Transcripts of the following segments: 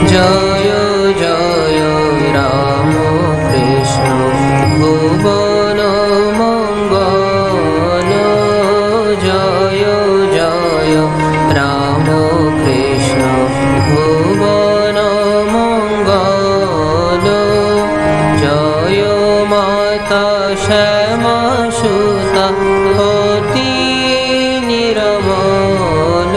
জয় জয় রাম কৃষ্ণ ভুবন মঙ্গল জয় জয় রাম কৃষ্ণ ভুবন মঙ্গল জয় মাতা শ্যামা সুতা অতি নিরমল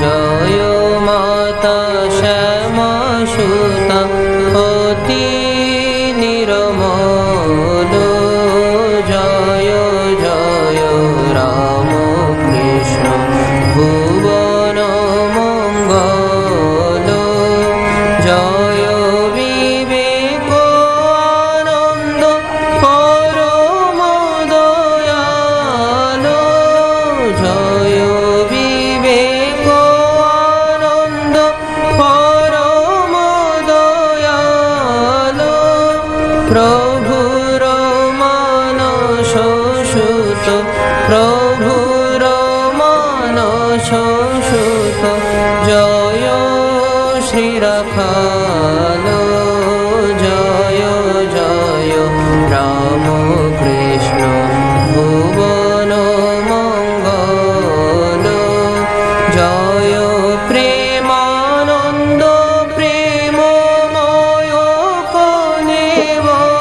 জয় মাতা শ্যামা সুতা অতি নিরমল জয় জয় রাম কৃষ্ণ ভুবন মঙ্গল জয় বিবেক আনন্দ পরম দয়াল জয় বিবেক আনন্দ পরম দয়াল প্রভুর মানস সুত প্রভুর মানস সুত জয় শ্রী রাখাল জয় জয় রাম কৃষ্ণ ভুবন মঙ্গল জয় প্রেমানন্দ প্রেমময় কলেবর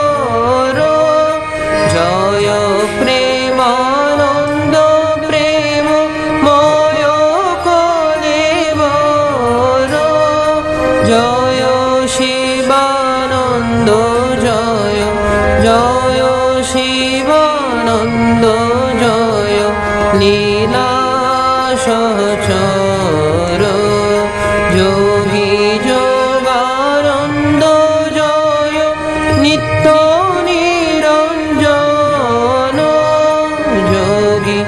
জয় প্রেমানন্দ প্রেমময় কলেবর জয় শিবানন্দ জয় জয় শিবানন্দ জয় লীলা সহচর যোগী যোগানন্দ জয় নিত্য নিরঞ্জন যোগী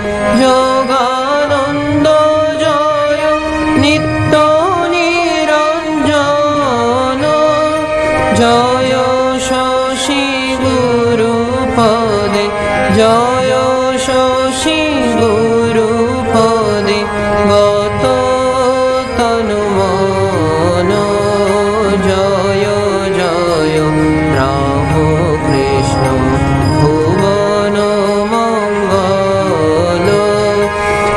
যোগানন্দ জয় নিত্য নিরঞ্জন জয় শশী গুরু পদে জয় শশী গুরু পদে গত তনু মন জয় জয় রাম কৃষ্ণ ভুবন মঙ্গল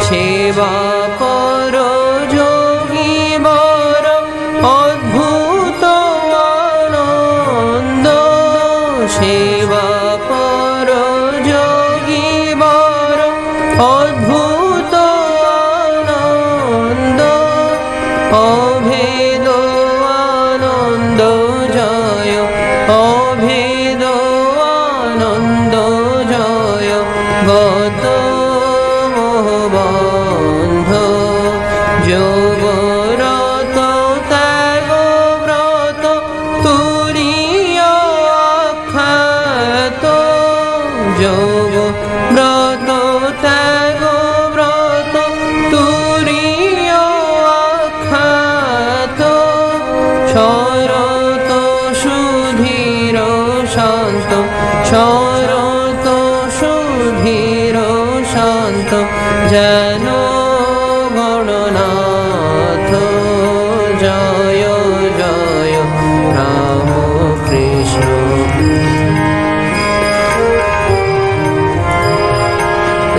সেবা কর যোগী বর অদ্ভুত আনন্দ সেবা কর যোগী বর অদ্ভুত আনন্দ অভেদ আনন্দ জয় অভেদ আনন্দ জয় গত মোহবন্ধ যোগরত ত্যাগ ব্রত তুরিয়া আখ্যাত যোগ ব্রত ত্যাগ ব্রত তুরিয়া আখ্যাত শরত সুধীর শান্ত শরত সুধীর শান্ত যেন গণনাথ জয় জয় রাম কৃষ্ণ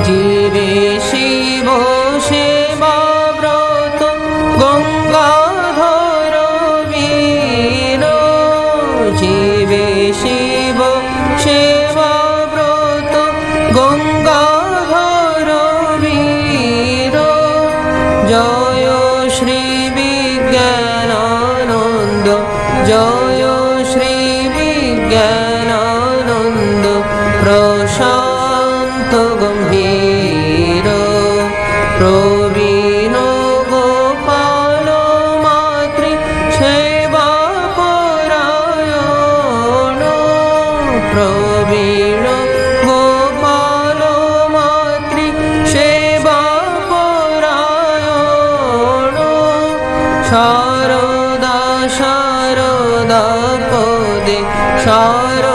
জীবে শিব সেবা ব্রত গঙ্গাধর বীর জীবে শিব সেবা ব্রত গঙ্গাধর বীর জয় শ্রী বিজ্ঞানানন্দ জয় শ্রী বিজ্ঞানানন্দ প্রশান্ত গম্ভীর প্রবীণ গোপাল মাতৃ সেবা পরায়ণ প্রবীণ গোপাল মাতৃ সেবা পরায়ণ শারদা শারদা পদে শারদা